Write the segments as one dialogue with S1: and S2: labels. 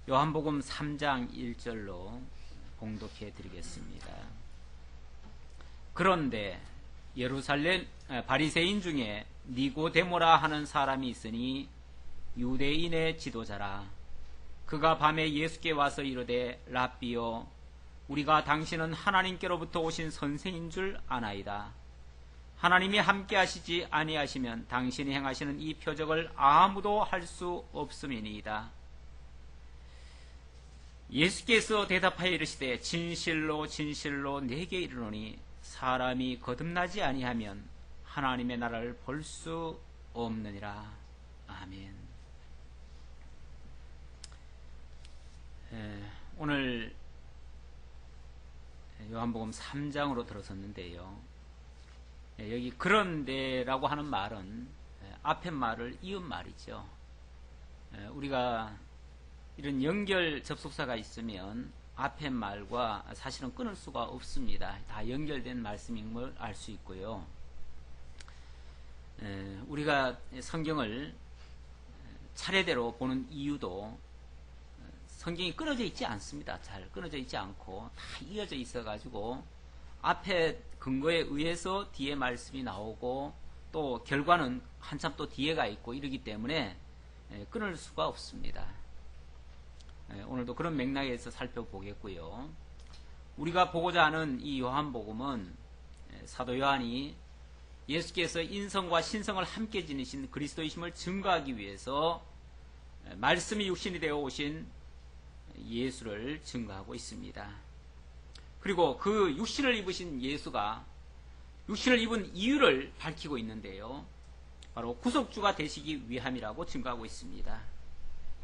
S1: 요한복음 3장 1절로 봉독해 드리겠습니다. 그런데 예루살렘 바리새인 중에 니고데모라 하는 사람이 있으니 유대인의 지도자라. 그가 밤에 예수께 와서 이르되 랍비여, 우리가 당신은 하나님께로부터 오신 선생인 줄 아나이다. 하나님이 함께 하시지 아니하시면 당신이 행하시는 이 표적을 아무도 할 수 없음이니이다. 예수께서 대답하여 이르시되 진실로 진실로 내게 이르노니 사람이 거듭나지 아니하면 하나님의 나라를 볼 수 없느니라. 아멘. 오늘 요한복음 3장으로 들어섰는데요. 여기 그런데라고 하는 말은 앞에 말을 이은 말이죠. 우리가 이런 연결 접속사가 있으면 앞에 말과 사실은 끊을 수가 없습니다. 다 연결된 말씀인 걸 알 수 있고요. 우리가 성경을 차례대로 보는 이유도 성경이 끊어져 있지 않습니다. 잘 끊어져 있지 않고 다 이어져 있어 가지고 앞에 근거에 의해서 뒤에 말씀이 나오고 또 결과는 한참 또 뒤에가 있고 이러기 때문에 끊을 수가 없습니다. 오늘도 그런 맥락에서 살펴보겠고요. 우리가 보고자 하는 이 요한복음은 사도 요한이 예수께서 인성과 신성을 함께 지니신 그리스도이심을 증거하기 위해서 말씀이 육신이 되어 오신 예수를 증거하고 있습니다. 그리고 그 육신을 입으신 예수가 육신을 입은 이유를 밝히고 있는데요. 바로 구속주가 되시기 위함이라고 증거하고 있습니다.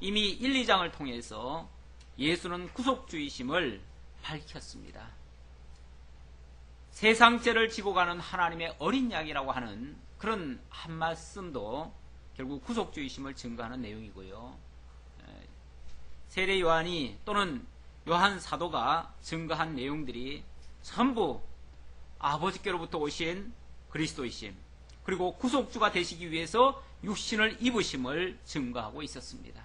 S1: 이미 1, 2장을 통해서 예수는 구속주이심을 밝혔습니다. 세상 죄를 지고 가는 하나님의 어린 양이라고 하는 그런 한 말씀도 결국 구속주이심을 증거하는 내용이고요. 세례 요한이 또는 요한 사도가 증거한 내용들이 전부 아버지께로부터 오신 그리스도이심, 그리고 구속주가 되시기 위해서 육신을 입으심을 증거하고 있었습니다.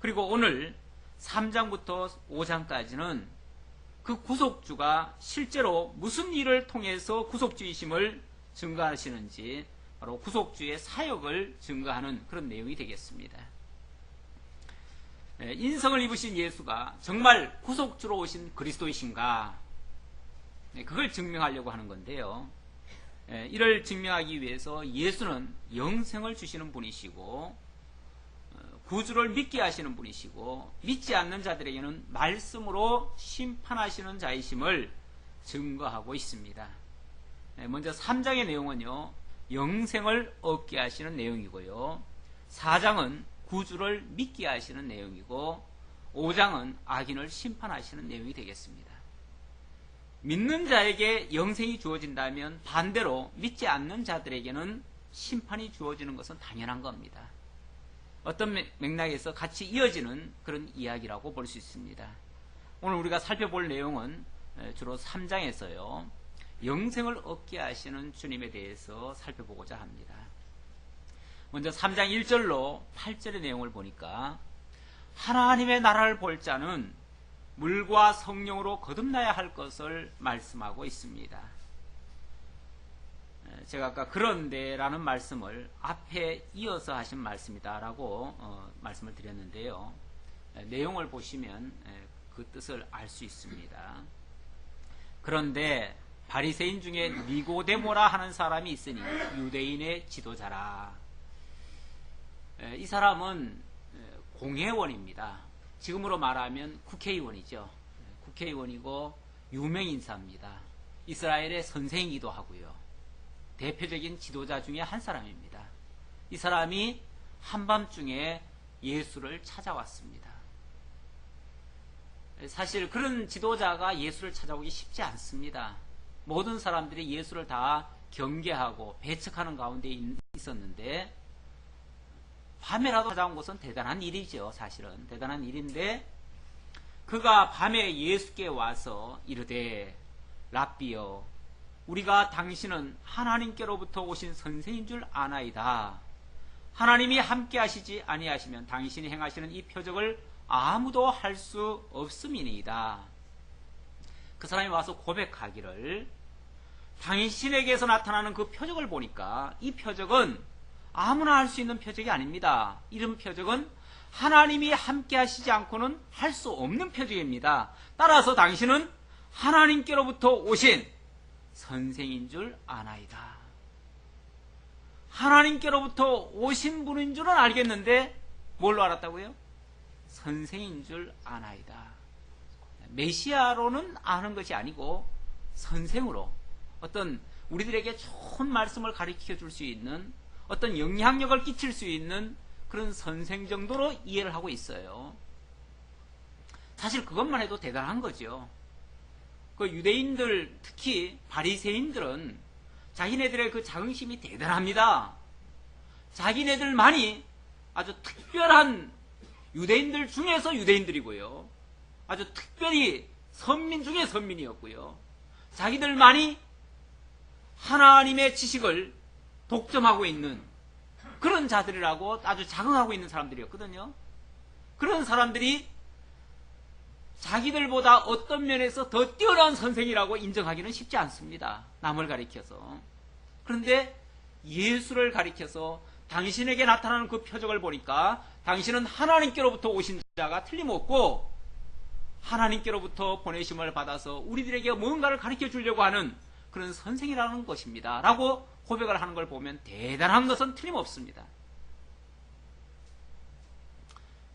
S1: 그리고 오늘 3장부터 5장까지는 그 구속주가 실제로 무슨 일을 통해서 구속주이심을 증거하시는지 바로 구속주의 사역을 증거하는 그런 내용이 되겠습니다. 인성을 입으신 예수가 정말 구속주로 오신 그리스도이신가? 그걸 증명하려고 하는 건데요. 이를 증명하기 위해서 예수는 영생을 주시는 분이시고 구주를 믿게 하시는 분이시고 믿지 않는 자들에게는 말씀으로 심판하시는 자이심을 증거하고 있습니다. 먼저 3장의 내용은요, 영생을 얻게 하시는 내용이고요. 4장은 구주를 믿게 하시는 내용이고 5장은 악인을 심판하시는 내용이 되겠습니다. 믿는 자에게 영생이 주어진다면 반대로 믿지 않는 자들에게는 심판이 주어지는 것은 당연한 겁니다. 어떤 맥락에서 같이 이어지는 그런 이야기라고 볼 수 있습니다. 오늘 우리가 살펴볼 내용은 주로 3장에서요. 영생을 얻게 하시는 주님에 대해서 살펴보고자 합니다. 먼저 3장 1절로 8절의 내용을 보니까 하나님의 나라를 볼 자는 물과 성령으로 거듭나야 할 것을 말씀하고 있습니다. 제가 아까 그런데라는 말씀을 앞에 이어서 하신 말씀이다라고 말씀을 드렸는데요. 내용을 보시면 그 뜻을 알 수 있습니다. 그런데 바리새인 중에 니고데모라 하는 사람이 있으니 유대인의 지도자라. 이 사람은 공회원입니다. 지금으로 말하면 국회의원이죠. 국회의원이고 유명인사입니다. 이스라엘의 선생이기도 하고요. 대표적인 지도자 중에 한 사람입니다. 이 사람이 한밤중에 예수를 찾아왔습니다. 사실 그런 지도자가 예수를 찾아오기 쉽지 않습니다. 모든 사람들이 예수를 다 경계하고 배척하는 가운데 있었는데 밤에라도 찾아온 것은 대단한 일이죠. 사실은 대단한 일인데 그가 밤에 예수께 와서 이르되 랍비여, 우리가 당신은 하나님께로부터 오신 선생인 줄 아나이다. 하나님이 함께 하시지 아니하시면 당신이 행하시는 이 표적을 아무도 할 수 없음이니이다. 그 사람이 와서 고백하기를 당신에게서 나타나는 그 표적을 보니까 이 표적은 아무나 할 수 있는 표적이 아닙니다. 이런 표적은 하나님이 함께 하시지 않고는 할 수 없는 표적입니다. 따라서 당신은 하나님께로부터 오신 선생인 줄 아나이다. 하나님께로부터 오신 분인 줄은 알겠는데 뭘로 알았다고요? 선생인 줄 아나이다. 메시아로는 아는 것이 아니고 선생으로 어떤 우리들에게 좋은 말씀을 가르쳐 줄 수 있는 어떤 영향력을 끼칠 수 있는 그런 선생 정도로 이해를 하고 있어요. 사실 그것만 해도 대단한 거죠. 그 유대인들, 특히 바리새인들은 자기네들의 그 자긍심이 대단합니다. 자기네들만이 아주 특별한 유대인들 중에서 유대인들이고요. 아주 특별히 선민 중에 선민이었고요. 자기들만이 하나님의 지식을 독점하고 있는 그런 자들이라고 아주 자긍하고 있는 사람들이었거든요. 그런 사람들이 자기들보다 어떤 면에서 더 뛰어난 선생이라고 인정하기는 쉽지 않습니다. 남을 가리켜서. 그런데 예수를 가리켜서 당신에게 나타나는 그 표적을 보니까 당신은 하나님께로부터 오신 자가 틀림없고 하나님께로부터 보내심을 받아서 우리들에게 뭔가를 가르쳐 주려고 하는 그런 선생이라는 것입니다. 라고 고백을 하는 걸 보면 대단한 것은 틀림없습니다.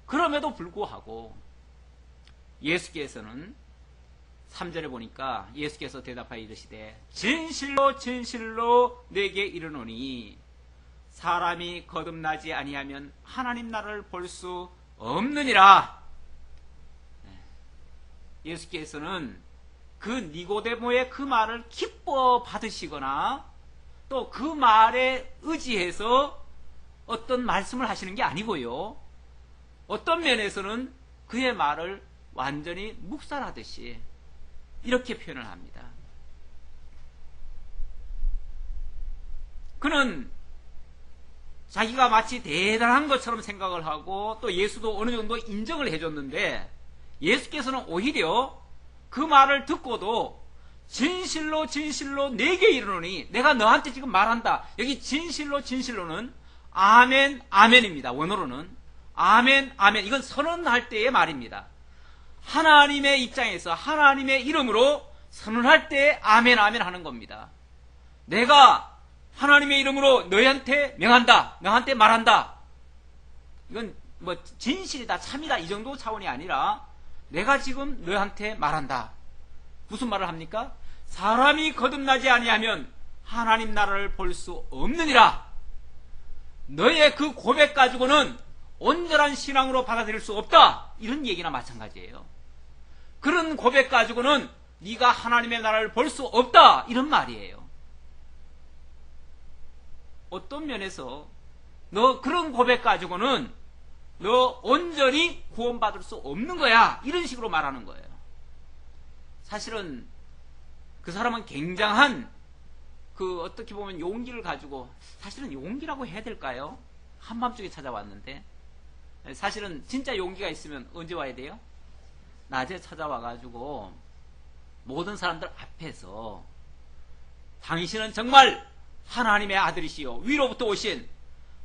S1: 그럼에도 불구하고 예수께서는 3절에 보니까 예수께서 대답하여 이르시되 진실로 진실로 내게 이르노니 사람이 거듭나지 아니하면 하나님 나라를 볼 수 없느니라. 예수께서는 그 니고데모의 그 말을 기뻐 받으시거나 또 그 말에 의지해서 어떤 말씀을 하시는 게 아니고요. 어떤 면에서는 그의 말을 완전히 묵살하듯이 이렇게 표현을 합니다. 그는 자기가 마치 대단한 것처럼 생각을 하고 또 예수도 어느 정도 인정을 해줬는데 예수께서는 오히려 그 말을 듣고도 진실로 진실로 내게 이르노니 내가 너한테 지금 말한다. 여기 진실로 진실로는 아멘 아멘입니다. 원어로는 아멘 아멘. 이건 선언할 때의 말입니다. 하나님의 입장에서 하나님의 이름으로 선언할 때 아멘 아멘 하는 겁니다. 내가 하나님의 이름으로 너희한테 명한다. 너한테 말한다. 이건 뭐 진실이다 참이다 이 정도 차원이 아니라 내가 지금 너희한테 말한다. 무슨 말을 합니까? 사람이 거듭나지 아니하면 하나님 나라를 볼 수 없느니라. 너의 그 고백 가지고는 온전한 신앙으로 받아들일 수 없다. 이런 얘기나 마찬가지예요. 그런 고백 가지고는 네가 하나님의 나라를 볼 수 없다. 이런 말이에요. 어떤 면에서 너 그런 고백 가지고는 너 온전히 구원받을 수 없는 거야. 이런 식으로 말하는 거예요. 사실은 그 사람은 굉장한 그 어떻게 보면 용기를 가지고 사실은 용기라고 해야 될까요? 한밤중에 찾아왔는데 사실은 진짜 용기가 있으면 언제 와야 돼요? 낮에 찾아와가지고 모든 사람들 앞에서 당신은 정말 하나님의 아들이시요 위로부터 오신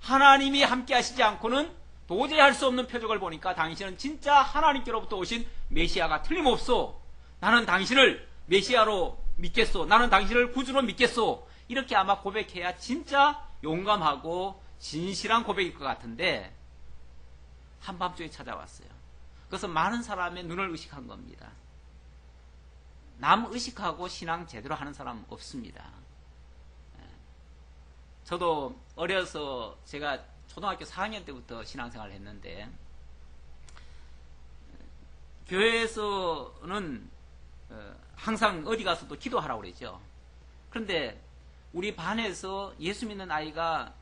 S1: 하나님이 함께 하시지 않고는 도저히 할 수 없는 표적을 보니까 당신은 진짜 하나님께로부터 오신 메시아가 틀림없소. 나는 당신을 메시아로 믿겠소. 나는 당신을 구주로 믿겠소. 이렇게 아마 고백해야 진짜 용감하고 진실한 고백일 것 같은데 한밤중에 찾아왔어요. 그래서 많은 사람의 눈을 의식한 겁니다. 남 의식하고 신앙 제대로 하는 사람 없습니다. 저도 어려서 제가 초등학교 4학년 때부터 신앙생활을 했는데 교회에서는 항상 어디 가서도 기도하라고 그러죠. 그런데 우리 반에서 예수 믿는 아이가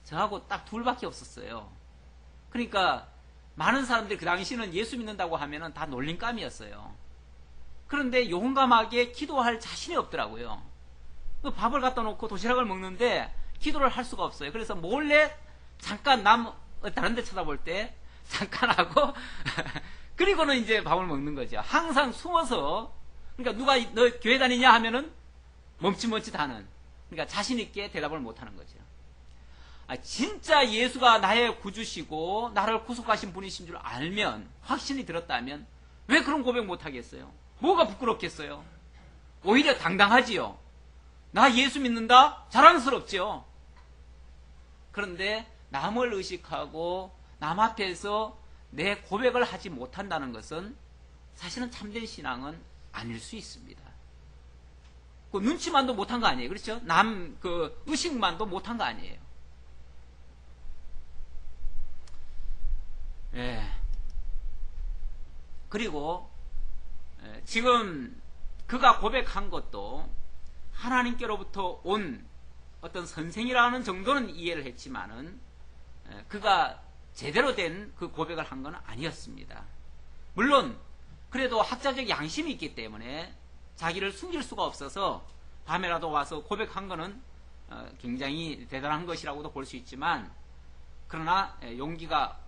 S1: 저하고 딱 둘밖에 없었어요. 그러니까 많은 사람들이 그 당시는 예수 믿는다고 하면은 다 놀림감이었어요. 그런데 용감하게 기도할 자신이 없더라고요. 밥을 갖다 놓고 도시락을 먹는데 기도를 할 수가 없어요. 그래서 몰래 잠깐 다른 데 쳐다볼 때 잠깐 하고 그리고는 이제 밥을 먹는 거죠. 항상 숨어서, 그러니까 누가 너 교회 다니냐 하면은 멈칫멈칫하는, 그러니까 자신 있게 대답을 못 하는 거죠. 진짜 예수가 나의 구주시고 나를 구속하신 분이신 줄 알면, 확신이 들었다면 왜 그런 고백 못 하겠어요? 뭐가 부끄럽겠어요? 오히려 당당하지요. 나 예수 믿는다? 자랑스럽지요. 그런데 남을 의식하고 남 앞에서 내 고백을 하지 못한다는 것은 사실은 참된 신앙은 아닐 수 있습니다. 그 눈치만도 못한 거 아니에요. 그렇죠? 남 의식만도 못한 거 아니에요. 예. 그리고 지금 그가 고백한 것도 하나님께로부터 온 어떤 선생이라는 정도는 이해를 했지만은 그가 제대로 된 그 고백을 한 건 아니었습니다. 물론 그래도 학자적 양심이 있기 때문에 자기를 숨길 수가 없어서 밤에라도 와서 고백한 거는 굉장히 대단한 것이라고도 볼 수 있지만, 그러나 용기가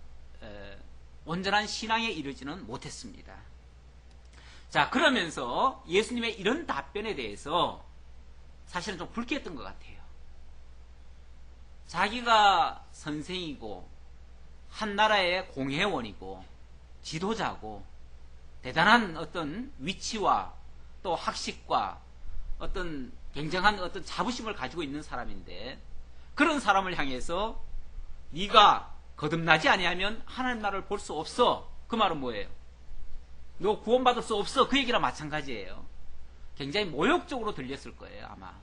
S1: 온전한 신앙에 이르지는 못했습니다. 자, 그러면서 예수님의 이런 답변에 대해서 사실은 좀 불쾌했던 것 같아요. 자기가 선생이고 한 나라의 공회원이고 지도자고 대단한 어떤 위치와 또 학식과 어떤 굉장한 어떤 자부심을 가지고 있는 사람인데, 그런 사람을 향해서 네가 거듭나지 아니하면 하나님 나라를 볼 수 없어. 그 말은 뭐예요? 너 구원받을 수 없어. 그 얘기랑 마찬가지예요. 굉장히 모욕적으로 들렸을 거예요, 아마.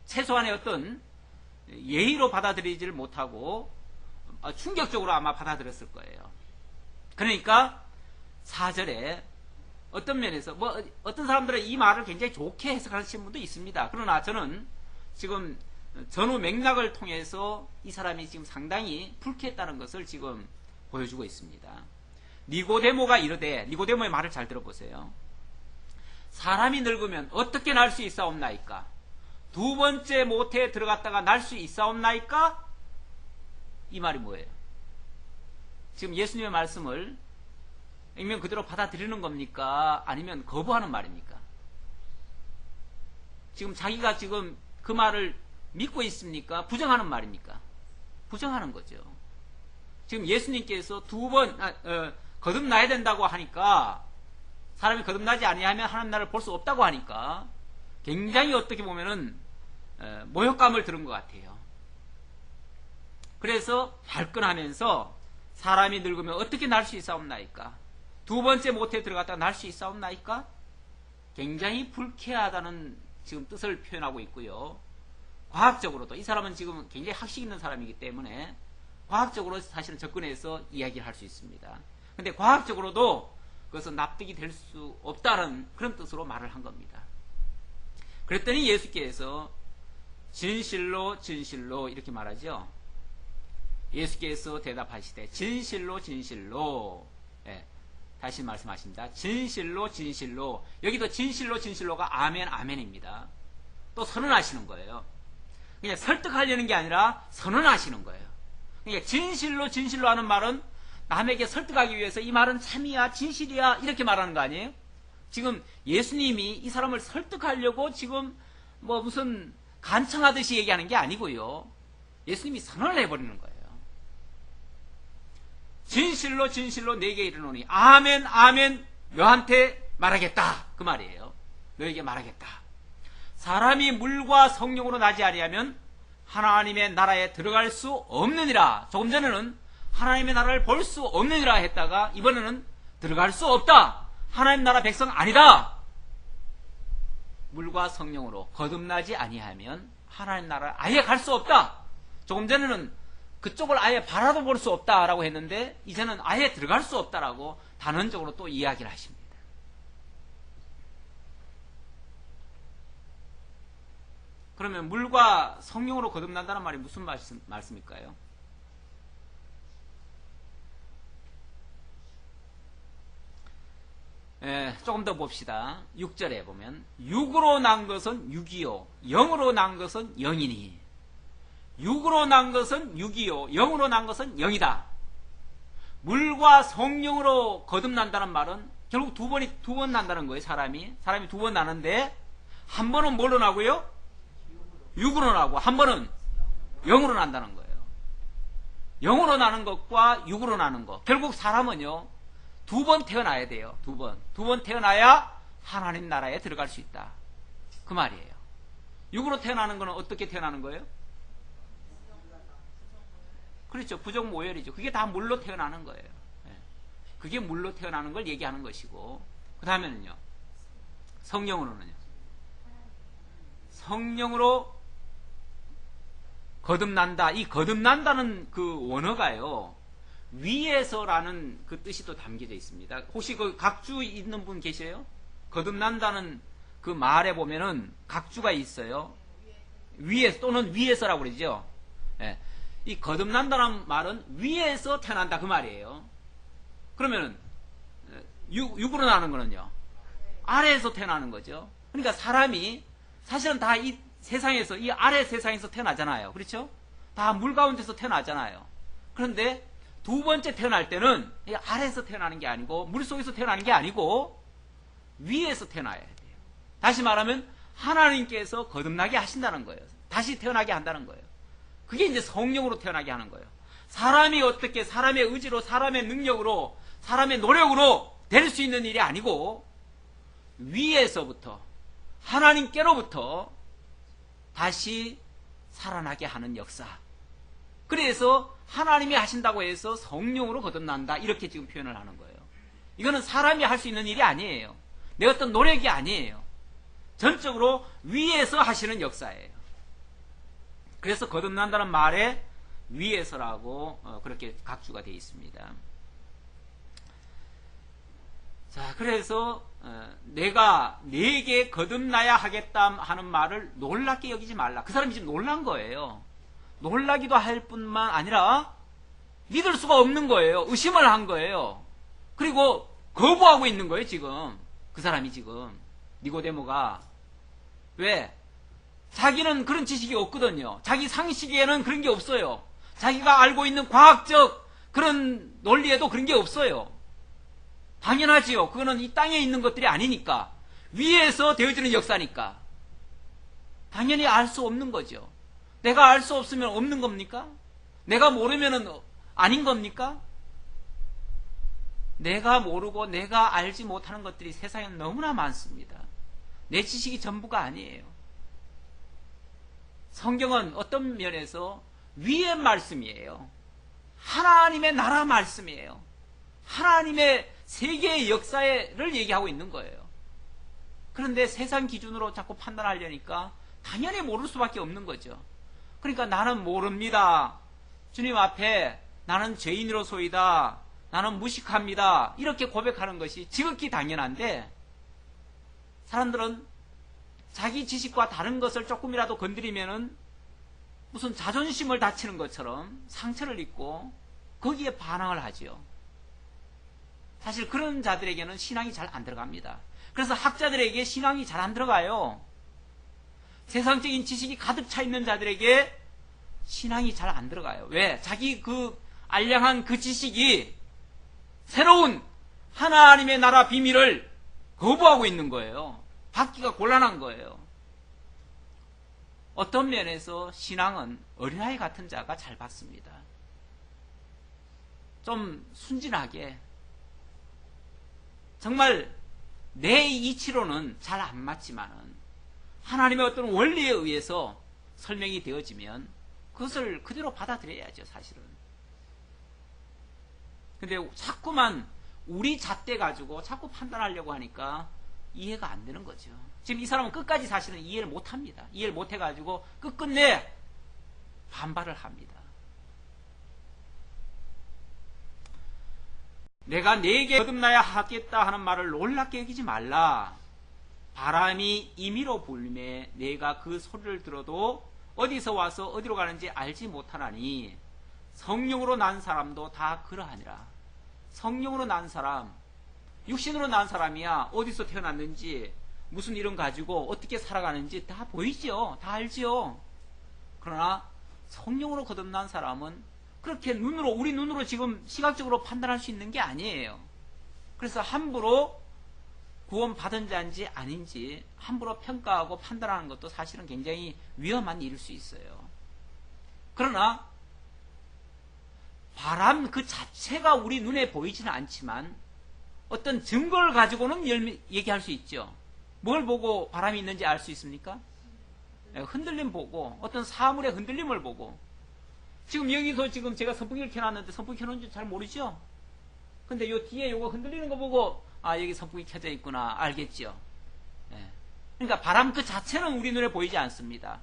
S1: 최소한의 어떤 예의로 받아들이지를 못하고 충격적으로 아마 받아들였을 거예요. 그러니까 4절에 어떤 면에서 어떤 사람들은 이 말을 굉장히 좋게 해석하시는 분도 있습니다. 그러나 저는 지금 전후 맥락을 통해서 이 사람이 지금 상당히 불쾌했다는 것을 지금 보여주고 있습니다. 니고데모가 이르되, 니고데모의 말을 잘 들어보세요. 사람이 늙으면 어떻게 날 수 있사옵나이까? 두 번째 모태에 들어갔다가 날 수 있사옵나이까? 이 말이 뭐예요? 지금 예수님의 말씀을 액면 그대로 받아들이는 겁니까? 아니면 거부하는 말입니까? 지금 자기가 지금 그 말을 믿고 있습니까? 부정하는 말입니까? 부정하는 거죠. 지금 예수님께서 두 번 거듭나야 된다고 하니까, 사람이 거듭나지 아니하면 하나님 나라를 볼 수 없다고 하니까 굉장히 어떻게 보면은 모욕감을 들은 것 같아요. 그래서 발끈하면서 사람이 늙으면 어떻게 날 수 있사옵나이까? 두 번째 모태에 들어갔다가 날 수 있사옵나이까? 굉장히 불쾌하다는 지금 뜻을 표현하고 있고요. 과학적으로도 이 사람은 지금 굉장히 학식 있는 사람이기 때문에 과학적으로 사실은 접근해서 이야기를 할 수 있습니다. 근데 과학적으로도 그것은 납득이 될 수 없다는 그런 뜻으로 말을 한 겁니다. 그랬더니 예수께서 진실로 진실로 이렇게 말하죠. 예수께서 대답하시되 진실로 진실로, 다시 말씀하십니다. 진실로 진실로. 여기도 진실로 진실로가 아멘 아멘입니다. 또 선언하시는 거예요. 그냥 설득하려는 게 아니라 선언하시는 거예요. 그러니까 진실로 진실로 하는 말은 남에게 설득하기 위해서 이 말은 참이야 진실이야 이렇게 말하는 거 아니에요? 지금 예수님이 이 사람을 설득하려고 지금 무슨 간청하듯이 얘기하는 게 아니고요. 예수님이 선언을 해버리는 거예요. 진실로 진실로 내게 이르노니 아멘 아멘 너한테 말하겠다 그 말이에요. 너에게 말하겠다. 사람이 물과 성령으로 나지 아니하면 하나님의 나라에 들어갈 수 없느니라. 조금 전에는 하나님의 나라를 볼 수 없느니라 했다가 이번에는 들어갈 수 없다. 하나님 나라 백성 아니다. 물과 성령으로 거듭나지 아니하면 하나님 나라를 아예 갈 수 없다. 조금 전에는 그쪽을 아예 바라도 볼 수 없다라고 했는데 이제는 아예 들어갈 수 없다라고 단언적으로 또 이야기를 하십니다. 그러면 물과 성령으로 거듭난다는 말이 무슨 말씀일까요? 조금 더 봅시다. 6절에 보면 육으로 난 것은 육이요 영으로 난 것은 영이니 육으로 난 것은 육이요, 영으로 난 것은 영이다. 물과 성령으로 거듭난다는 말은 결국 두 번 난다는 거예요. 사람이 두 번 나는데, 한 번은 뭘로 나고요? 육으로 나고, 한 번은 영으로 난다는 거예요. 영으로 나는 것과 육으로 나는 것. 결국 사람은요, 두 번 태어나야 돼요. 두 번 태어나야 하나님 나라에 들어갈 수 있다. 그 말이에요. 육으로 태어나는 것은 어떻게 태어나는 거예요? 그렇죠. 부정 모혈이죠. 그게 다 물로 태어나는 거예요. 그게 물로 태어나는 걸 얘기하는 것이고, 그 다음에는요, 성령으로는요, 성령으로 거듭난다. 이 거듭난다는 그 원어가요, 위에서라는 그 뜻이 또 담겨져 있습니다. 혹시 그 각주 있는 분 계세요? 거듭난다는 그 말에 보면은 각주가 있어요. 위에서 또는 위에서라고 그러죠. 예. 이 거듭난다는 말은 위에서 태어난다 그 말이에요. 그러면은 육으로 나는 거는요, 아래에서 태어나는 거죠. 그러니까 사람이 사실은 다 이 세상에서, 이 아래 세상에서 태어나잖아요. 그렇죠? 다 물 가운데서 태어나잖아요. 그런데 두 번째 태어날 때는 이 아래에서 태어나는 게 아니고, 물 속에서 태어나는 게 아니고 위에서 태어나야 돼요. 다시 말하면 하나님께서 거듭나게 하신다는 거예요. 다시 태어나게 한다는 거예요. 그게 이제 성령으로 태어나게 하는 거예요. 사람이 어떻게 사람의 의지로, 사람의 능력으로, 사람의 노력으로 될 수 있는 일이 아니고, 위에서부터, 하나님께로부터 다시 살아나게 하는 역사. 그래서 하나님이 하신다고 해서 성령으로 거듭난다, 이렇게 지금 표현을 하는 거예요. 이거는 사람이 할 수 있는 일이 아니에요. 내 어떤 노력이 아니에요. 전적으로 위에서 하시는 역사예요. 그래서 거듭난다는 말에 위에서라고 그렇게 각주가 되어 있습니다. 자, 그래서 내가 네게 거듭나야 하겠다 하는 말을 놀랍게 여기지 말라. 그 사람이 지금 놀란 거예요. 놀라기도 할 뿐만 아니라 믿을 수가 없는 거예요. 의심을 한 거예요. 그리고 거부하고 있는 거예요, 지금. 그 사람이 지금. 니고데모가. 왜? 자기는 그런 지식이 없거든요. 자기 상식에는 그런 게 없어요. 자기가 알고 있는 과학적 그런 논리에도 그런 게 없어요. 당연하지요. 그거는 이 땅에 있는 것들이 아니니까. 위에서 되어지는 역사니까. 당연히 알 수 없는 거죠. 내가 알 수 없으면 없는 겁니까? 내가 모르면은 아닌 겁니까? 내가 모르고 내가 알지 못하는 것들이 세상에 너무나 많습니다. 내 지식이 전부가 아니에요. 성경은 어떤 면에서 위의 말씀이에요. 하나님의 나라 말씀이에요. 하나님의 세계의 역사를 얘기하고 있는 거예요. 그런데 세상 기준으로 자꾸 판단하려니까 당연히 모를 수밖에 없는 거죠. 그러니까 나는 모릅니다. 주님 앞에 나는 죄인으로소이다. 나는 무식합니다. 이렇게 고백하는 것이 지극히 당연한데, 사람들은 자기 지식과 다른 것을 조금이라도 건드리면은 무슨 자존심을 다치는 것처럼 상처를 입고 거기에 반항을 하지요. 사실 그런 자들에게는 신앙이 잘 안 들어갑니다. 그래서 학자들에게 신앙이 잘 안 들어가요. 세상적인 지식이 가득 차 있는 자들에게 신앙이 잘 안 들어가요. 왜? 자기 그 알량한 그 지식이 새로운 하나님의 나라 비밀을 거부하고 있는 거예요. 받기가 곤란한 거예요. 어떤 면에서 신앙은 어린아이 같은 자가 잘 받습니다. 좀 순진하게, 정말 내 이치로는 잘 안 맞지만은 하나님의 어떤 원리에 의해서 설명이 되어지면 그것을 그대로 받아들여야죠, 사실은. 근데 자꾸만 우리 잣대 가지고 자꾸 판단하려고 하니까 이해가 안 되는 거죠. 지금 이 사람은 끝까지 사실은 이해를 못 합니다. 이해를 못 해가지고 끝끝내 반발을 합니다. 내가 네게 거듭나야 하겠다 하는 말을 놀랍게 여기지 말라. 바람이 임의로 불매 내가 그 소리를 들어도 어디서 와서 어디로 가는지 알지 못하나니 성령으로 난 사람도 다 그러하니라. 성령으로 난 사람, 육신으로 난 사람이야 어디서 태어났는지 무슨 일은 가지고 어떻게 살아가는지 다 보이지요. 다 알지요. 그러나 성령으로 거듭난 사람은 그렇게 우리 눈으로 지금 시각적으로 판단할 수 있는 게 아니에요. 그래서 함부로 구원받은 자인지 아닌지 함부로 평가하고 판단하는 것도 사실은 굉장히 위험한 일일 수 있어요. 그러나 바람 그 자체가 우리 눈에 보이지는 않지만 어떤 증거를 가지고는 얘기할 수 있죠. 뭘 보고 바람이 있는지 알 수 있습니까? 흔들림 보고, 어떤 사물의 흔들림을 보고. 지금 여기서 지금 제가 선풍기를 켜놨는데 선풍기 켜놓은 줄 잘 모르죠? 근데 요 뒤에 요거 흔들리는 거 보고 아, 여기 선풍기 켜져 있구나 알겠죠? 그러니까 바람 그 자체는 우리 눈에 보이지 않습니다.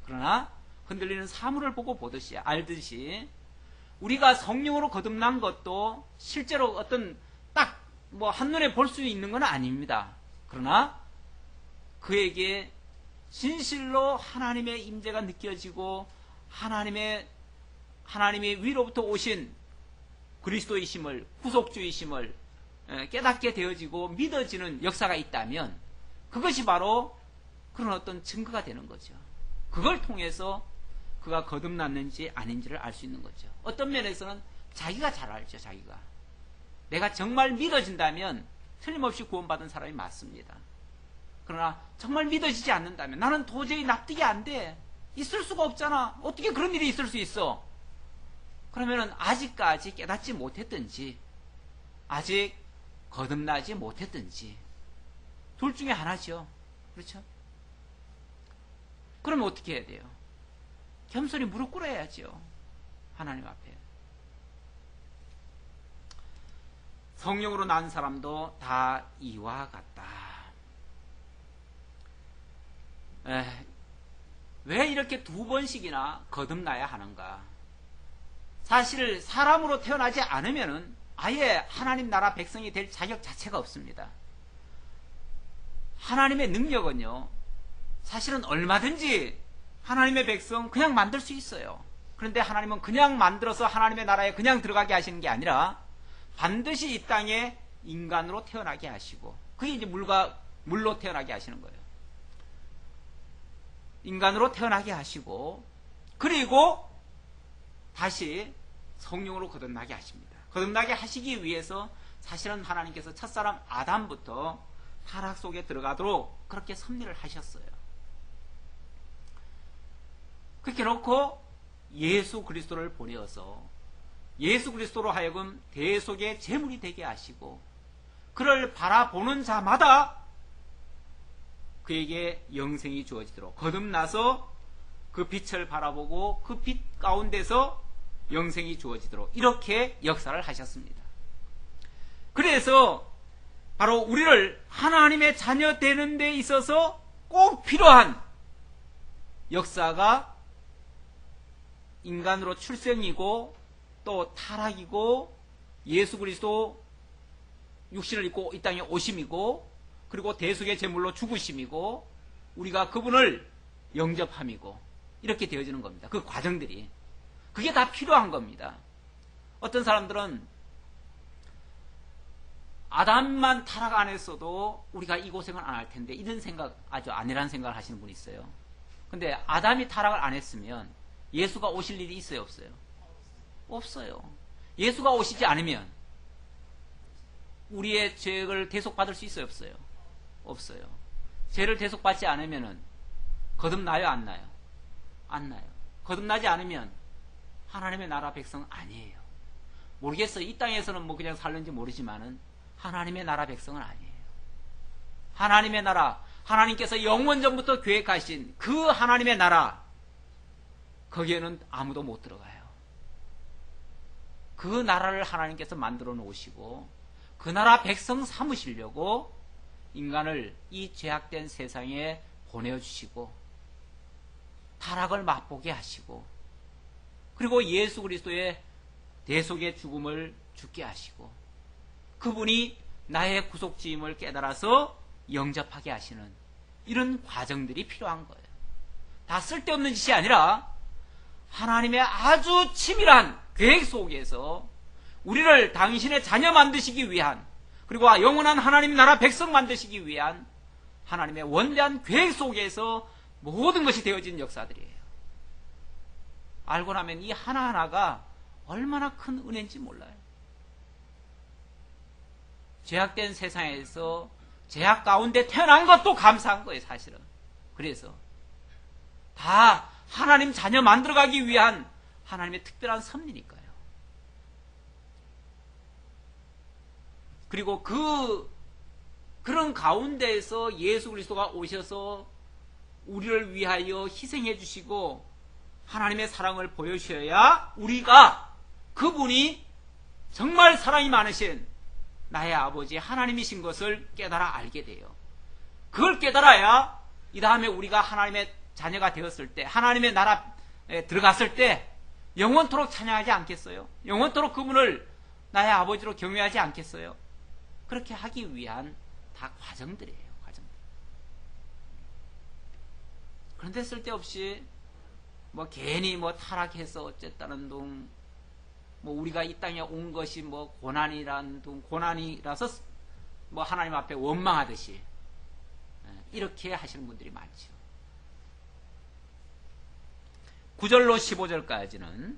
S1: 그러나 흔들리는 사물을 보고 보듯이 알듯이 우리가 성령으로 거듭난 것도 실제로 어떤 딱 뭐 한눈에 볼 수 있는 건 아닙니다. 그러나 그에게 진실로 하나님의 임재가 느껴지고 하나님의 위로부터 오신 그리스도이심을, 구속주이심을 깨닫게 되어지고 믿어지는 역사가 있다면 그것이 바로 그런 어떤 증거가 되는 거죠. 그걸 통해서 그가 거듭났는지 아닌지를 알 수 있는 거죠. 어떤 면에서는 자기가 잘 알죠. 자기가 내가 정말 믿어진다면 틀림없이 구원받은 사람이 맞습니다. 그러나 정말 믿어지지 않는다면 나는 도저히 납득이 안 돼. 있을 수가 없잖아. 어떻게 그런 일이 있을 수 있어? 그러면은 아직까지 깨닫지 못했든지 아직 거듭나지 못했든지 둘 중에 하나죠. 그렇죠? 그러면 어떻게 해야 돼요? 겸손히 무릎 꿇어야죠. 하나님 앞에. 성령으로 난 사람도 다 이와 같다. 왜 이렇게 두 번씩이나 거듭나야 하는가? 사실 사람으로 태어나지 않으면은 아예 하나님 나라 백성이 될 자격 자체가 없습니다. 하나님의 능력은요, 사실은 얼마든지 하나님의 백성 그냥 만들 수 있어요. 그런데 하나님은 그냥 만들어서 하나님의 나라에 그냥 들어가게 하시는 게 아니라 반드시 이 땅에 인간으로 태어나게 하시고, 그게 이제 물로 태어나게 하시는 거예요. 인간으로 태어나게 하시고, 그리고 다시 성령으로 거듭나게 하십니다. 거듭나게 하시기 위해서 사실은 하나님께서 첫사람 아담부터 타락 속에 들어가도록 그렇게 섭리를 하셨어요. 그렇게 놓고 예수 그리스도를 보내어서 예수 그리스도로 하여금 대속의 제물이 되게 하시고, 그를 바라보는 자마다 그에게 영생이 주어지도록, 거듭나서 그 빛을 바라보고 그 빛 가운데서 영생이 주어지도록 이렇게 역사를 하셨습니다. 그래서 바로 우리를 하나님의 자녀 되는 데 있어서 꼭 필요한 역사가 인간으로 출생이고 또 타락이고 예수 그리스도 육신을 입고 이 땅에 오심이고, 그리고 대속의 제물로 죽으심이고, 우리가 그분을 영접함이고, 이렇게 되어지는 겁니다. 그 과정들이. 그게 다 필요한 겁니다. 어떤 사람들은 아담만 타락 안 했어도 우리가 이 고생을 안 할 텐데, 이런 생각, 아주 아니란 생각을 하시는 분이 있어요. 근데 아담이 타락을 안 했으면 예수가 오실 일이 있어요, 없어요? 없어요. 예수가 오시지 않으면 우리의 죄를 대속받을 수 있어요, 없어요? 없어요. 죄를 대속받지 않으면 거듭나요, 안 나요? 안 나요. 거듭나지 않으면 하나님의 나라 백성은 아니에요. 모르겠어요. 이 땅에서는 뭐 그냥 살는지 모르지만은 하나님의 나라 백성은 아니에요. 하나님의 나라, 하나님께서 영원 전부터 계획하신 그 하나님의 나라, 거기에는 아무도 못 들어가요. 그 나라를 하나님께서 만들어 놓으시고 그 나라 백성 삼으시려고 인간을 이 죄악된 세상에 보내주시고 타락을 맛보게 하시고, 그리고 예수 그리스도의 대속의 죽음을 죽게 하시고, 그분이 나의 구속주임을 깨달아서 영접하게 하시는 이런 과정들이 필요한 거예요. 다 쓸데없는 짓이 아니라 하나님의 아주 치밀한 계획 속에서 우리를 당신의 자녀 만드시기 위한, 그리고 영원한 하나님 나라 백성 만드시기 위한 하나님의 원대한 계획 속에서 모든 것이 되어진 역사들이에요. 알고 나면 이 하나하나가 얼마나 큰 은혜인지 몰라요. 죄악된 세상에서 죄악 가운데 태어난 것도 감사한 거예요, 사실은. 그래서 다 하나님 자녀 만들어가기 위한 하나님의 특별한 섭리니까요. 그리고 그런 가운데에서 예수 그리스도가 오셔서 우리를 위하여 희생해 주시고 하나님의 사랑을 보여주셔야 우리가 그분이 정말 사랑이 많으신 나의 아버지 하나님이신 것을 깨달아 알게 돼요. 그걸 깨달아야 이 다음에 우리가 하나님의 자녀가 되었을 때, 하나님의 나라에 들어갔을 때 영원토록 찬양하지 않겠어요? 영원토록 그분을 나의 아버지로 경외하지 않겠어요? 그렇게 하기 위한 다 과정들이에요. 과정들. 그런데 쓸데없이 뭐 괜히 뭐 타락해서 어쨌다는 둥, 뭐 우리가 이 땅에 온 것이 뭐 고난이란 둥, 고난이라서 뭐 하나님 앞에 원망하듯이 이렇게 하시는 분들이 많죠. 9절로 15절까지는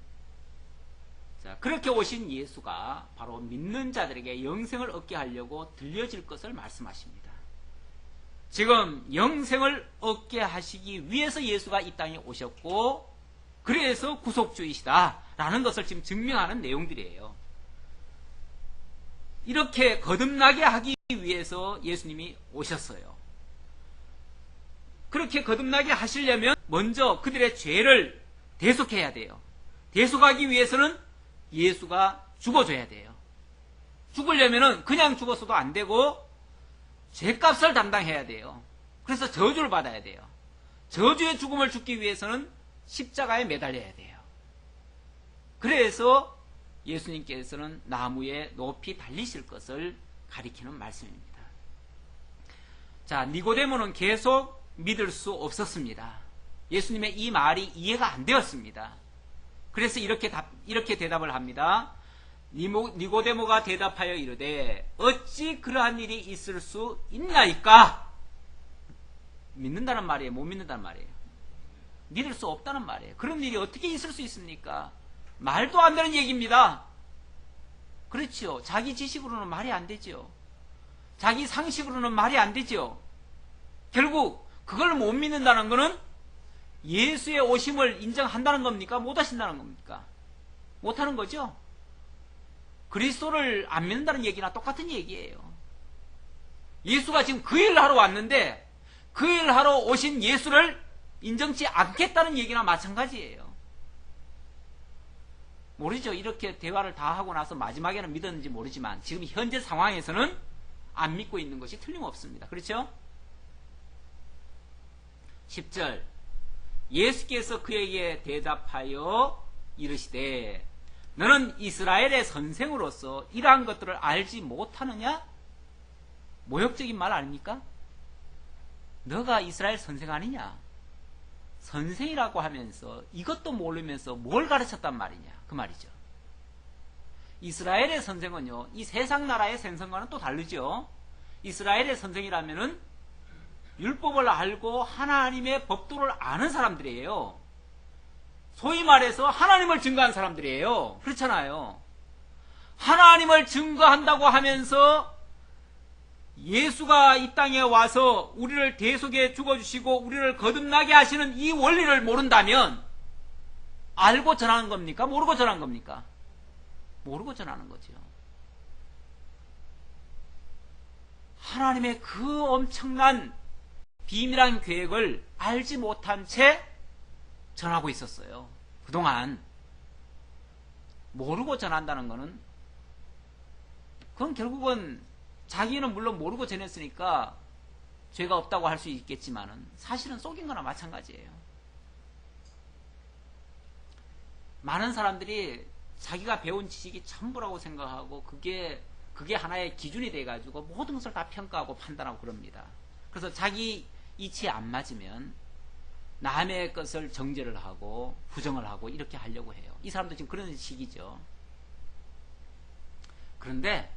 S1: 자, 그렇게 오신 예수가 바로 믿는 자들에게 영생을 얻게 하려고 들려질 것을 말씀하십니다. 지금 영생을 얻게 하시기 위해서 예수가 이 땅에 오셨고 그래서 구속주이시다라는 것을 지금 증명하는 내용들이에요. 이렇게 거듭나게 하기 위해서 예수님이 오셨어요. 그렇게 거듭나게 하시려면 먼저 그들의 죄를 대속해야 돼요. 대속하기 위해서는 예수가 죽어줘야 돼요. 죽으려면 그냥 죽었어도 안 되고 죄값을 담당해야 돼요. 그래서 저주를 받아야 돼요. 저주의 죽음을 죽기 위해서는 십자가에 매달려야 돼요. 그래서 예수님께서는 나무에 높이 달리실 것을 가리키는 말씀입니다. 자, 니고데모는 계속 믿을 수 없었습니다. 예수님의 이 말이 이해가 안 되었습니다. 그래서 이렇게 대답을 합니다. 니고데모가 대답하여 이르되 어찌 그러한 일이 있을 수 있나이까? 믿는다는 말이에요? 못 믿는다는 말이에요? 믿을 수 없다는 말이에요. 그런 일이 어떻게 있을 수 있습니까? 말도 안 되는 얘기입니다. 그렇죠. 자기 지식으로는 말이 안 되죠. 자기 상식으로는 말이 안 되죠. 결국 그걸 못 믿는다는 것은 예수의 오심을 인정한다는 겁니까? 못 하신다는 겁니까? 못하는 거죠. 그리스도를 안 믿는다는 얘기나 똑같은 얘기예요. 예수가 지금 그 일을 하러 왔는데 그 일을 하러 오신 예수를 인정치 않겠다는 얘기나 마찬가지예요. 모르죠. 이렇게 대화를 다 하고 나서 마지막에는 믿었는지 모르지만 지금 현재 상황에서는 안 믿고 있는 것이 틀림없습니다. 그렇죠? 10절 예수께서 그에게 대답하여 이르시되 너는 이스라엘의 선생으로서 이러한 것들을 알지 못하느냐? 모욕적인 말 아닙니까? 너가 이스라엘 선생 아니냐? 선생이라고 하면서 이것도 모르면서 뭘 가르쳤단 말이냐? 그 말이죠. 이스라엘의 선생은요, 이 세상 나라의 선생과는 또 다르죠. 이스라엘의 선생이라면은 율법을 알고 하나님의 법도를 아는 사람들이에요. 소위 말해서 하나님을 증거한 사람들이에요. 그렇잖아요. 하나님을 증거한다고 하면서 예수가 이 땅에 와서 우리를 대속해 죽어주시고 우리를 거듭나게 하시는 이 원리를 모른다면 알고 전하는 겁니까? 모르고 전하는 겁니까? 모르고 전하는 거죠. 하나님의 그 엄청난 비밀한 계획을 알지 못한 채 전하고 있었어요. 그동안 모르고 전한다는 것은 그건 결국은 자기는 물론 모르고 전했으니까 죄가 없다고 할 수 있겠지만은 사실은 속인 거나 마찬가지예요. 많은 사람들이 자기가 배운 지식이 전부라고 생각하고 그게 하나의 기준이 돼가지고 모든 것을 다 평가하고 판단하고 그럽니다. 그래서 자기 이치에 안 맞으면 남의 것을 정죄를 하고 부정을 하고 이렇게 하려고 해요. 이 사람도 지금 그런 식이죠. 그런데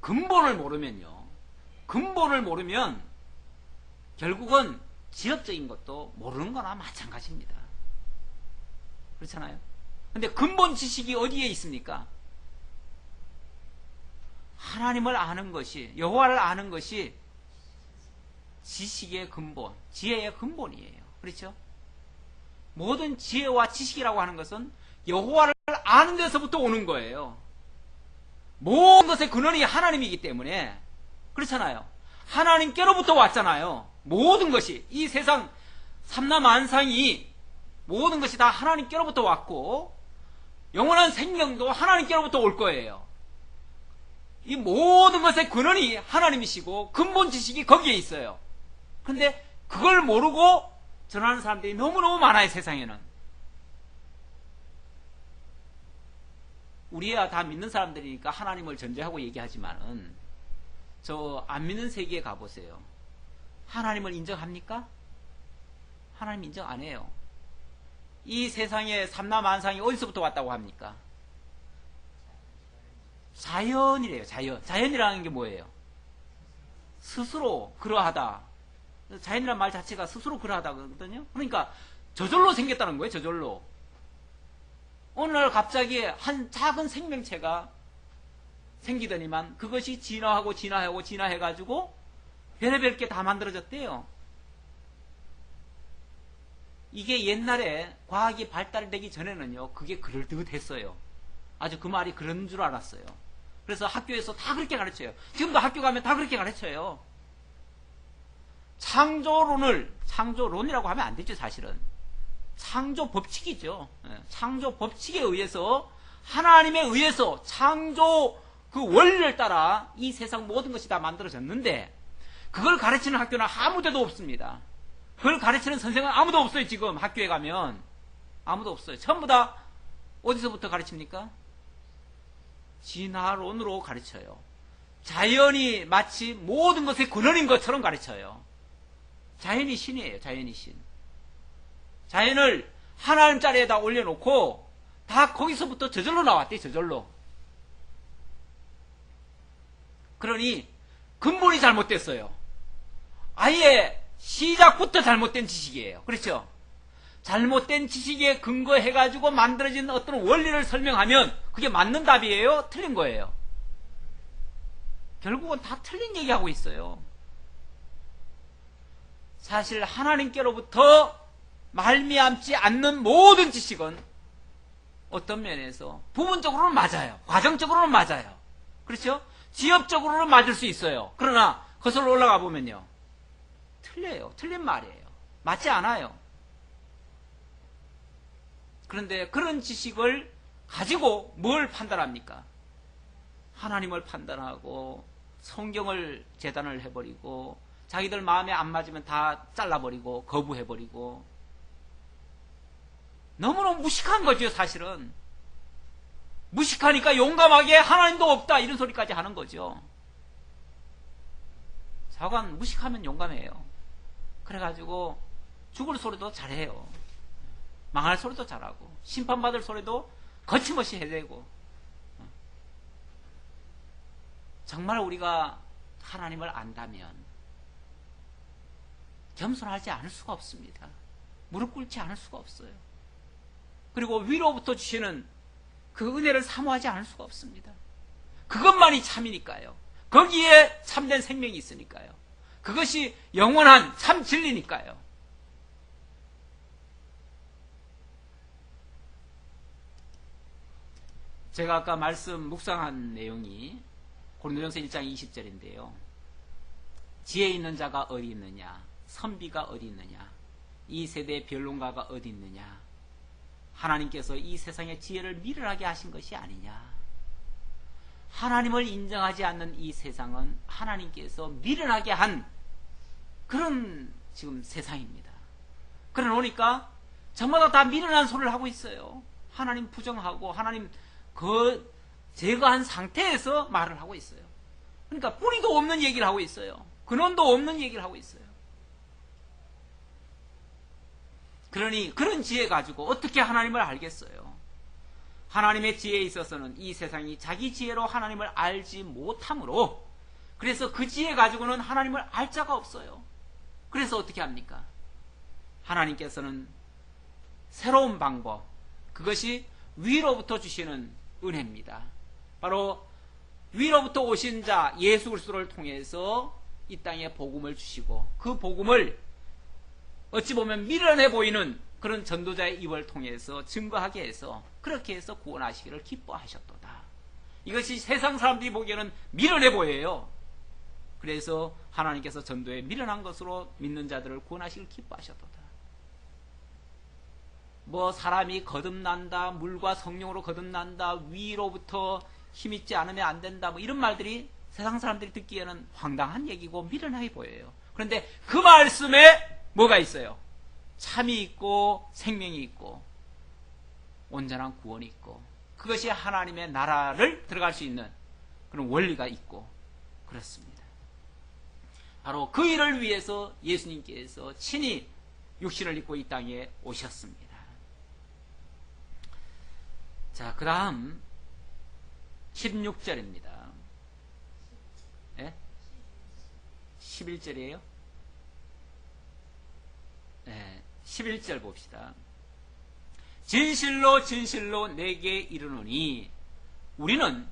S1: 근본을 모르면요. 근본을 모르면 결국은 지엽적인 것도 모르는 거나 마찬가지입니다. 그렇잖아요. 근데 근본 지식이 어디에 있습니까? 하나님을 아는 것이, 여호와를 아는 것이 지식의 근본, 지혜의 근본이에요. 그렇죠? 모든 지혜와 지식이라고 하는 것은 여호와를 아는 데서부터 오는 거예요. 모든 것의 근원이 하나님이기 때문에. 그렇잖아요. 하나님께로부터 왔잖아요. 모든 것이, 이 세상 삼라만상이 모든 것이 다 하나님께로부터 왔고 영원한 생명도 하나님께로부터 올 거예요. 이 모든 것의 근원이 하나님이시고 근본 지식이 거기에 있어요. 근데 그걸 모르고 전하는 사람들이 너무너무 많아요, 세상에는. 우리야 다 믿는 사람들이니까 하나님을 전제하고 얘기하지만은 저 안 믿는 세계에 가보세요. 하나님을 인정합니까? 하나님 인정 안 해요. 이 세상에 삼라만상이 어디서부터 왔다고 합니까? 자연이래요. 자연이라는 게 뭐예요? 스스로 그러하다. 자연이라는 말 자체가 스스로 그러하다거든요. 그러니까 저절로 생겼다는 거예요. 저절로. 어느 날 갑자기 한 작은 생명체가 생기더니만 그것이 진화해가지고 별의별 게 다 만들어졌대요. 이게 옛날에 과학이 발달되기 전에는요, 그게 그럴듯했어요. 아주 그 말이 그런 줄 알았어요. 그래서 학교에서 다 그렇게 가르쳐요. 지금도 학교 가면 다 그렇게 가르쳐요. 창조론이라고 하면 안 되죠, 사실은. 창조 법칙이죠. 창조 법칙에 의해서, 하나님에 의해서 창조 그 원리를 따라 이 세상 모든 것이 다 만들어졌는데, 그걸 가르치는 학교는 아무 데도 없습니다. 그걸 가르치는 선생은 아무도 없어요, 지금 학교에 가면. 아무도 없어요. 전부 다 어디서부터 가르칩니까? 진화론으로 가르쳐요. 자연이 마치 모든 것의 근원인 것처럼 가르쳐요. 자연이 신이에요, 자연이 신. 자연을 하나님 자리에다 올려놓고 다 거기서부터 저절로 나왔대요, 저절로. 그러니 근본이 잘못됐어요. 아예 시작부터 잘못된 지식이에요. 그렇죠? 잘못된 지식에 근거해가지고 만들어진 어떤 원리를 설명하면 그게 맞는 답이에요? 틀린 거예요? 결국은 다 틀린 얘기하고 있어요. 사실 하나님께로부터 말미암지 않는 모든 지식은 어떤 면에서 부분적으로는 맞아요. 과정적으로는 맞아요. 그렇죠? 지엽적으로는 맞을 수 있어요. 그러나 거슬러 올라가 보면요, 틀려요. 틀린 말이에요. 맞지 않아요. 그런데 그런 지식을 가지고 뭘 판단합니까? 하나님을 판단하고 성경을 재단을 해버리고 자기들 마음에 안 맞으면 다 잘라버리고 거부해버리고 너무너무 무식한 거죠, 사실은. 무식하니까 용감하게 하나님도 없다 이런 소리까지 하는 거죠. 사관 무식하면 용감해요. 그래가지고 죽을 소리도 잘해요. 망할 소리도 잘하고 심판받을 소리도 거침없이 해대고. 정말 우리가 하나님을 안다면 겸손하지 않을 수가 없습니다. 무릎 꿇지 않을 수가 없어요. 그리고 위로부터 주시는 그 은혜를 사모하지 않을 수가 없습니다. 그것만이 참이니까요. 거기에 참된 생명이 있으니까요. 그것이 영원한 참 진리니까요. 제가 아까 묵상한 내용이 고린도전서 1장 20절인데요. 지혜 있는 자가 어디 있느냐? 선비가 어디 있느냐? 이 세대의 변론가가 어디 있느냐? 하나님께서 이 세상의 지혜를 미련하게 하신 것이 아니냐? 하나님을 인정하지 않는 이 세상은 하나님께서 미련하게 한 그런 지금 세상입니다. 그러니까 저마다 다 미련한 소리를 하고 있어요. 하나님 부정하고 하나님 제거한 상태에서 말을 하고 있어요. 그러니까 뿌리도 없는 얘기를 하고 있어요. 근원도 없는 얘기를 하고 있어요. 그러니 그런 지혜 가지고 어떻게 하나님을 알겠어요? 하나님의 지혜에 있어서는 이 세상이 자기 지혜로 하나님을 알지 못하므로, 그래서 그 지혜 가지고는 하나님을 알 자가 없어요. 그래서 어떻게 합니까? 하나님께서는 새로운 방법, 그것이 위로부터 주시는 은혜입니다. 바로 위로부터 오신 자 예수 그리스도를 통해서 이 땅에 복음을 주시고, 그 복음을 어찌 보면 미련해 보이는 그런 전도자의 입을 통해서 증거하게 해서, 그렇게 해서 구원하시기를 기뻐하셨도다. 이것이 세상 사람들이 보기에는 미련해 보여요. 그래서 하나님께서 전도에 미련한 것으로 믿는 자들을 구원하시기를 기뻐하셨도다. 뭐 사람이 거듭난다, 물과 성령으로 거듭난다, 위로부터 힘있지 않으면 안 된다, 뭐 이런 말들이 세상 사람들이 듣기에는 황당한 얘기고 미련하게 보여요. 그런데 그 말씀에 뭐가 있어요? 참이 있고 생명이 있고 온전한 구원이 있고, 그것이 하나님의 나라를 들어갈 수 있는 그런 원리가 있고 그렇습니다. 바로 그 일을 위해서 예수님께서 친히 육신을 입고 이 땅에 오셨습니다. 자, 그 다음 16절입니다. 예? 11절이에요? 네, 11절 봅시다. 진실로 진실로 내게 이르노니 우리는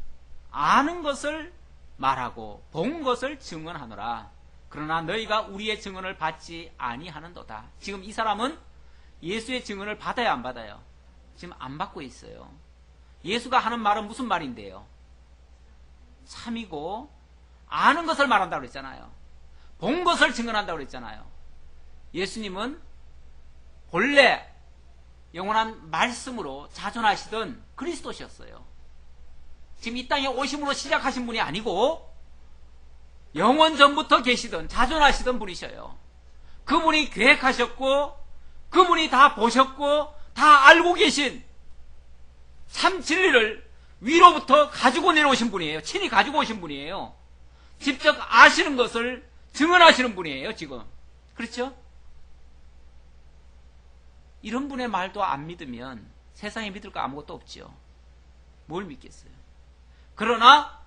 S1: 아는 것을 말하고 본 것을 증언하노라. 그러나 너희가 우리의 증언을 받지 아니하는도다. 지금 이 사람은 예수의 증언을 받아야 안 받아요? 지금 안 받고 있어요. 예수가 하는 말은 무슨 말인데요? 참이고 아는 것을 말한다고 그랬잖아요. 본 것을 증언한다고 그랬잖아요. 예수님은 본래 영원한 말씀으로 자존하시던 그리스도셨어요. 지금 이 땅에 오심으로 시작하신 분이 아니고 영원 전부터 계시던 자존하시던 분이셔요. 그분이 계획하셨고 그분이 다 보셨고 다 알고 계신 참 진리를 위로부터 가지고 내려오신 분이에요. 친히 가지고 오신 분이에요. 직접 아시는 것을 증언하시는 분이에요, 지금. 그렇죠? 이런 분의 말도 안 믿으면 세상에 믿을 거 아무것도 없죠. 뭘 믿겠어요? 그러나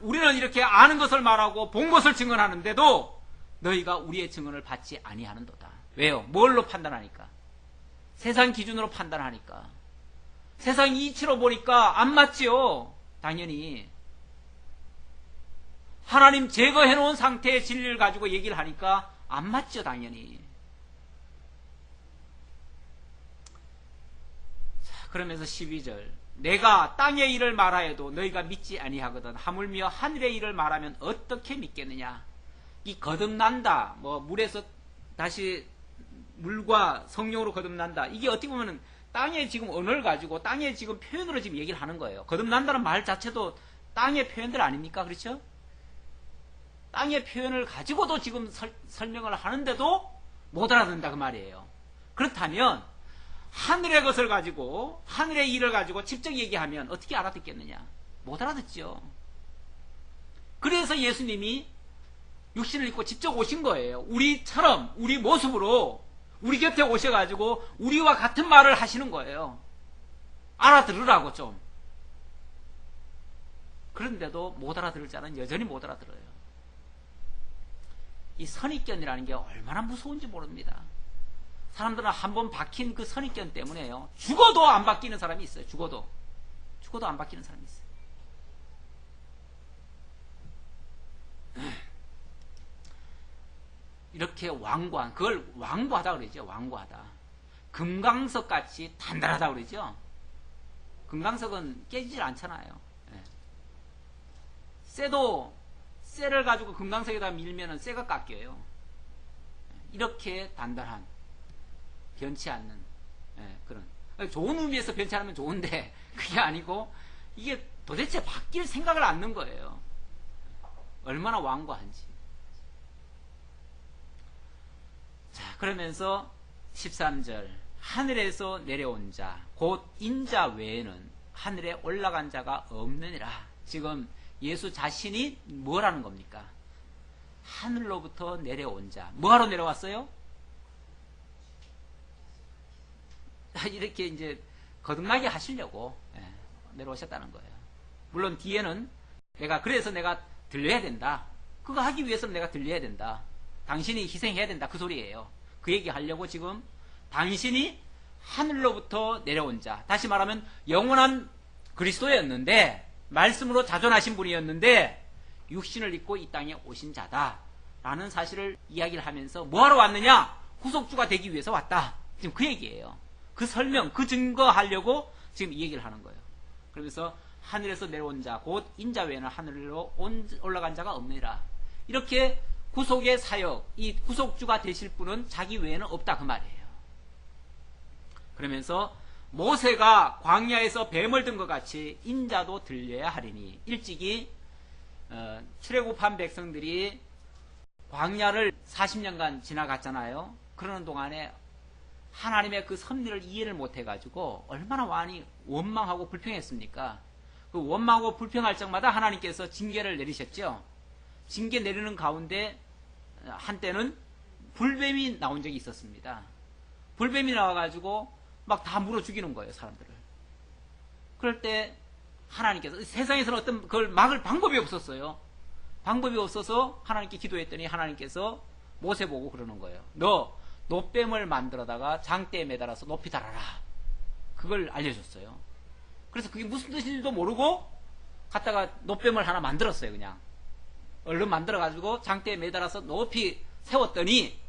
S1: 우리는 이렇게 아는 것을 말하고 본 것을 증언하는데도 너희가 우리의 증언을 받지 아니하는도다. 왜요? 뭘로 판단하니까? 세상 기준으로 판단하니까. 세상 이치로 보니까 안 맞지요. 당연히. 하나님 제거해 놓은 상태의 진리를 가지고 얘기를 하니까 안 맞죠, 당연히. 자, 그러면서 12절. 내가 땅의 일을 말하여도 너희가 믿지 아니하거든. 하물며 하늘의 일을 말하면 어떻게 믿겠느냐. 이 거듭난다, 뭐 물에서 다시 물과 성령으로 거듭난다, 이게 어떻게 보면은 땅의 지금 언어를 가지고 땅의 지금 표현으로 지금 얘기를 하는 거예요. 거듭난다는 말 자체도 땅의 표현들 아닙니까? 그렇죠? 땅의 표현을 가지고도 지금 설명을 하는데도 못 알아듣는다 그 말이에요. 그렇다면 하늘의 것을 가지고, 하늘의 일을 가지고 직접 얘기하면 어떻게 알아듣겠느냐? 못 알아듣죠. 그래서 예수님이 육신을 입고 직접 오신 거예요. 우리처럼, 우리 모습으로 우리 곁에 오셔가지고 우리와 같은 말을 하시는 거예요. 알아들으라고 좀. 그런데도 못 알아들을 자는 여전히 못 알아들어요. 이 선입견이라는 게 얼마나 무서운지 모릅니다. 사람들은 한번 박힌 그 선입견 때문에요, 죽어도 안 바뀌는 사람이 있어요. 죽어도 안 바뀌는 사람이 있어요. 이렇게 완고한, 그걸 완고하다 그러죠. 완고하다. 금강석 같이 단단하다 그러죠. 금강석은 깨지질 않잖아요. 쇠를 가지고 금강석에다 밀면은 쇠가 깎여요. 이렇게 단단한, 변치 않는, 그런. 좋은 의미에서 변치 않으면 좋은데, 그게 아니고, 이게 도대체 바뀔 생각을 안 넣는 거예요. 얼마나 완고한지. 자, 그러면서 13절. 하늘에서 내려온 자, 곧 인자 외에는 하늘에 올라간 자가 없느니라. 지금 예수 자신이 뭐라는 겁니까? 하늘로부터 내려온 자. 뭐하러 내려왔어요? 이렇게 이제 거듭나게 하시려고 내려오셨다는 거예요. 물론 뒤에는 그래서 내가 들려야 된다. 그거 하기 위해서는 내가 들려야 된다. 당신이 희생해야 된다. 그 소리예요. 그 얘기 하려고 지금 당신이 하늘로부터 내려온 자, 다시 말하면 영원한 그리스도였는데, 말씀으로 자존하신 분이었는데 육신을 입고 이 땅에 오신 자다 라는 사실을 이야기를 하면서 뭐하러 왔느냐? 구속주가 되기 위해서 왔다. 지금 그 얘기예요. 그 설명, 그 증거하려고 지금 이 얘기를 하는 거예요. 그러면서 하늘에서 내려온 자, 곧 인자 외에는 하늘로 올라간 자가 없느니라. 이렇게 구속의 사역, 이 구속주가 되실 분은 자기 외에는 없다 그 말이에요. 그러면서 모세가 광야에서 뱀을 든 것 같이 인자도 들려야 하리니, 일찍이 출애굽한 백성들이 광야를 40년간 지나갔잖아요. 그러는 동안에 하나님의 그 섭리를 이해를 못해가지고 얼마나 많이 원망하고 불평했습니까? 그 원망하고 불평할 적마다 하나님께서 징계를 내리셨죠. 징계 내리는 가운데 한때는 불뱀이 나온 적이 있었습니다. 불뱀이 나와가지고 막 다 물어 죽이는 거예요, 사람들을. 그럴 때 하나님께서, 세상에서는 어떤 그걸 막을 방법이 없었어요. 방법이 없어서 하나님께 기도했더니 하나님께서 모세 보고 그러는 거예요. 너 노뱀을 만들어다가 장대에 매달아서 높이 달아라. 그걸 알려줬어요. 그래서 그게 무슨 뜻인지도 모르고 갔다가 노뱀을 하나 만들었어요. 그냥 얼른 만들어가지고 장대에 매달아서 높이 세웠더니,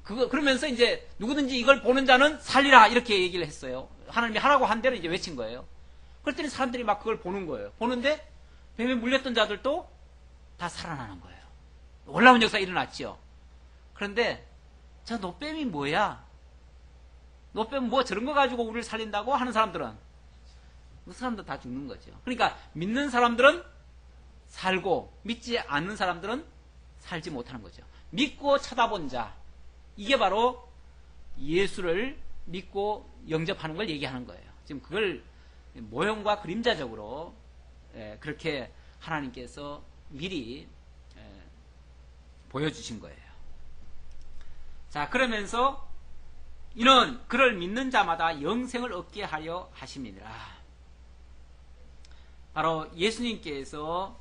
S1: 그러면서 이제 누구든지 이걸 보는 자는 살리라 이렇게 얘기를 했어요. 하나님이 하라고 한 대로 이제 외친 거예요. 그랬더니 사람들이 막 그걸 보는 거예요. 보는데 뱀에 물렸던 자들도 다 살아나는 거예요. 놀라운 역사가 일어났죠. 그런데 저 노뱀이 뭐야? 노뱀 뭐 저런 거 가지고 우리를 살린다고 하는 사람들은, 그 사람들 다 죽는 거죠. 그러니까 믿는 사람들은 살고 믿지 않는 사람들은 살지 못하는 거죠. 믿고 쳐다본 자, 이게 바로 예수를 믿고 영접하는 걸 얘기하는 거예요. 지금 그걸 모형과 그림자적으로 그렇게 하나님께서 미리 보여주신 거예요. 자, 그러면서 이는 그를 믿는 자마다 영생을 얻게 하려 하심이니라. 바로 예수님께서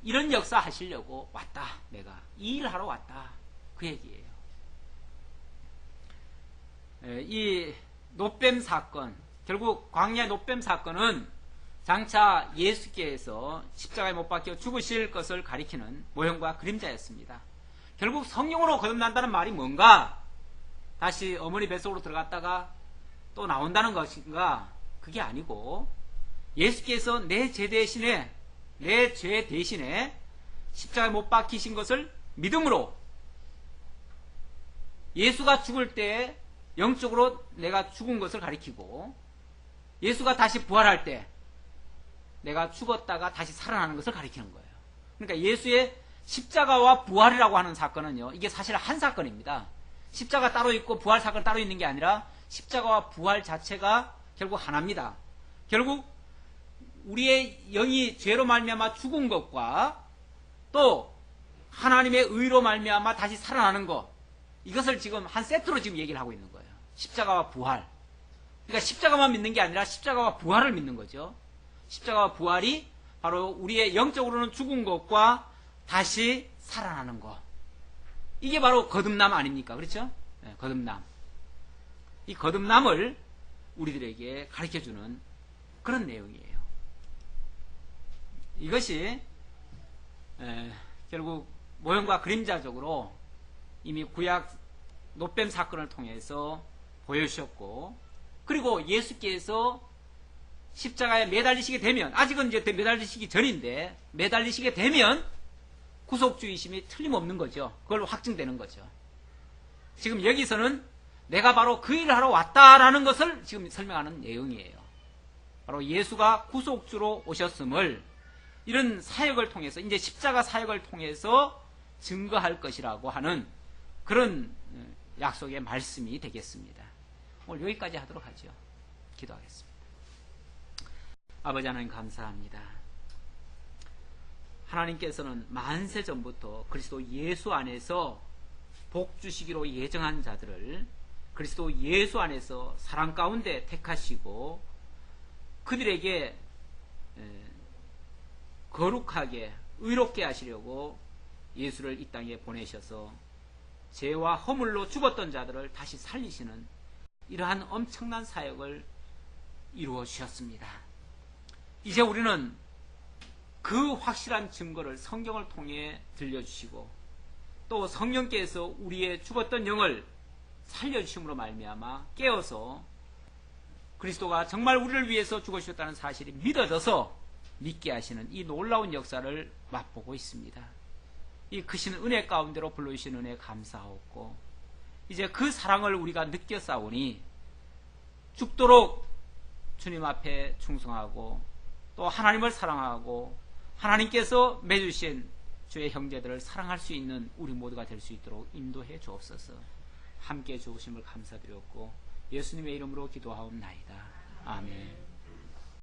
S1: 이런 역사 하시려고 왔다. 내가 이 일을 하러 왔다. 그 얘기예요. 이 노뱀 사건, 결국 광야 노뱀 사건은 장차 예수께서 십자가에 못 박혀 죽으실 것을 가리키는 모형과 그림자였습니다. 결국 성령으로 거듭난다는 말이 뭔가? 다시 어머니 뱃속으로 들어갔다가 또 나온다는 것인가? 그게 아니고, 예수께서 내 죄 대신에 십자가에 못 박히신 것을 믿음으로, 예수가 죽을 때 영적으로 내가 죽은 것을 가리키고, 예수가 다시 부활할 때 내가 죽었다가 다시 살아나는 것을 가리키는 거예요. 그러니까 예수의 십자가와 부활이라고 하는 사건은요, 이게 사실 한 사건입니다. 십자가 따로 있고 부활 사건 따로 있는 게 아니라 십자가와 부활 자체가 결국 하나입니다. 결국 우리의 영이 죄로 말미암아 죽은 것과 또 하나님의 의로 말미암아 다시 살아나는 것, 이것을 지금 한 세트로 지금 얘기를 하고 있는 거예요. 십자가와 부활. 그러니까 십자가만 믿는 게 아니라 십자가와 부활을 믿는 거죠. 십자가와 부활이 바로 우리의 영적으로는 죽은 것과 다시 살아나는 것. 이게 바로 거듭남 아닙니까? 그렇죠? 네, 거듭남. 이 거듭남을 우리들에게 가르쳐주는 그런 내용이에요. 이것이 결국 모형과 그림자적으로 이미 구약 노뱀 사건을 통해서 보여주셨고, 그리고 예수께서 십자가에 매달리시게 되면, 아직은 이제 매달리시기 전인데, 매달리시게 되면 구속주의심이 틀림없는 거죠. 그걸로 확증되는 거죠. 지금 여기서는 내가 바로 그 일을 하러 왔다라는 것을 지금 설명하는 내용이에요. 바로 예수가 구속주로 오셨음을 이런 사역을 통해서, 이제 십자가 사역을 통해서 증거할 것이라고 하는 그런 약속의 말씀이 되겠습니다. 오늘 여기까지 하도록 하죠. 기도하겠습니다. 아버지 하나님 감사합니다. 하나님께서는 만세 전부터 그리스도 예수 안에서 복 주시기로 예정한 자들을 그리스도 예수 안에서 사랑 가운데 택하시고 그들에게 거룩하게 의롭게 하시려고 예수를 이 땅에 보내셔서 죄와 허물로 죽었던 자들을 다시 살리시는 이러한 엄청난 사역을 이루어 주셨습니다. 이제 우리는 그 확실한 증거를 성경을 통해 들려주시고 또 성령께서 우리의 죽었던 영을 살려주심으로 말미암아 깨어서 그리스도가 정말 우리를 위해서 죽으셨다는 사실이 믿어져서 믿게 하시는 이 놀라운 역사를 맛보고 있습니다. 이 크신 은혜 가운데로 불러주신 은혜 감사하옵고 이제 그 사랑을 우리가 느껴 싸우니 죽도록 주님 앞에 충성하고 또 하나님을 사랑하고 하나님께서 맺으신 주의 형제들을 사랑할 수 있는 우리 모두가 될 수 있도록 인도해 주옵소서. 함께 주오심을 감사드렸고 예수님의 이름으로 기도하옵나이다. 아멘.